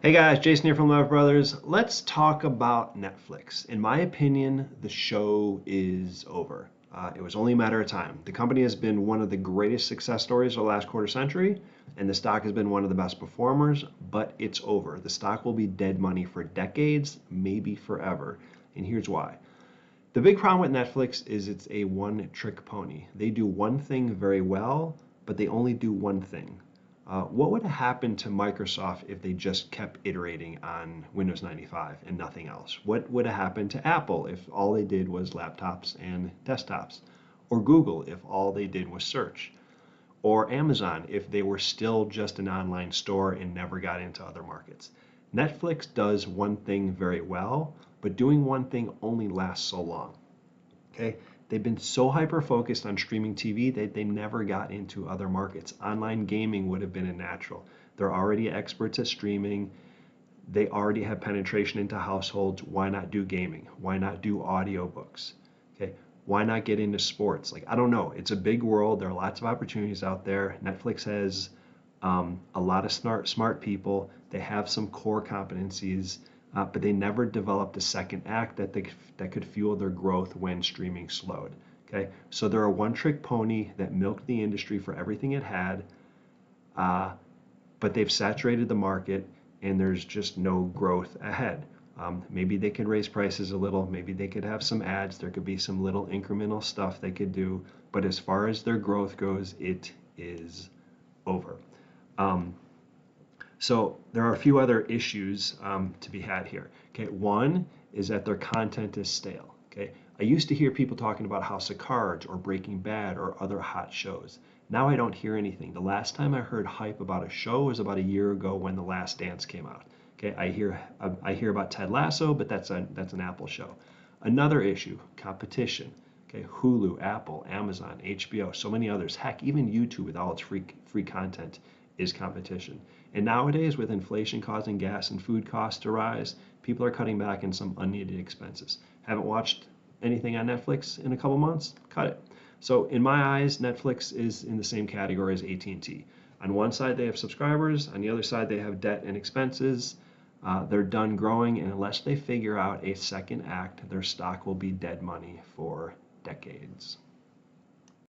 Hey guys, Jason here from Love Brothers. Let's talk about Netflix. In my opinion, the show is over. It was only a matter of time. The company has been one of the greatest success stories of the last quarter century, and the stock has been one of the best performers, but it's over. The stock will be dead money for decades, maybe forever. And here's why. The big problem with Netflix is it's a one-trick pony. They do one thing very well, but they only do one thing. What would have happened to Microsoft if they just kept iterating on Windows 95 and nothing else? What would have happened to Apple if all they did was laptops and desktops? Or Google if all they did was search? Or Amazon if they were still just an online store and never got into other markets? Netflix does one thing very well, but doing one thing only lasts so long. Okay, they've been so hyper focused on streaming TV that they never got into other markets. Online gaming would have been a natural. They're already experts at streaming. They already have penetration into households. Why not do gaming? Why not do audiobooks? Okay, why not get into sports? Like, I don't know. It's a big world. There are lots of opportunities out there. Netflix has a lot of smart people. They have some core competencies, but they never developed a second act that could fuel their growth when streaming slowed. Okay, so they're a one-trick pony that milked the industry for everything it had, but they've saturated the market, and there's just no growth ahead. Maybe they could raise prices a little. Maybe they could have some ads. There could be some little incremental stuff they could do. But as far as their growth goes, it is over. Um, so there are a few other issues to be had here. Okay, one is that their content is stale. Okay, I used to hear people talking about House of Cards or Breaking Bad or other hot shows. Now I don't hear anything. The last time I heard hype about a show was about a year ago when The Last Dance came out. Okay, I hear about Ted Lasso, but that's an Apple show. Another issue, competition. Okay, Hulu, Apple, Amazon, HBO, so many others. Heck, even YouTube with all its free content is competition. And nowadays, with inflation causing gas and food costs to rise, people are cutting back on some unneeded expenses. Haven't watched anything on Netflix in a couple months? Cut it. So in my eyes, Netflix is in the same category as AT&T. On one side, they have subscribers. On the other side, they have debt and expenses. They're done growing, and unless they figure out a second act, their stock will be dead money for decades.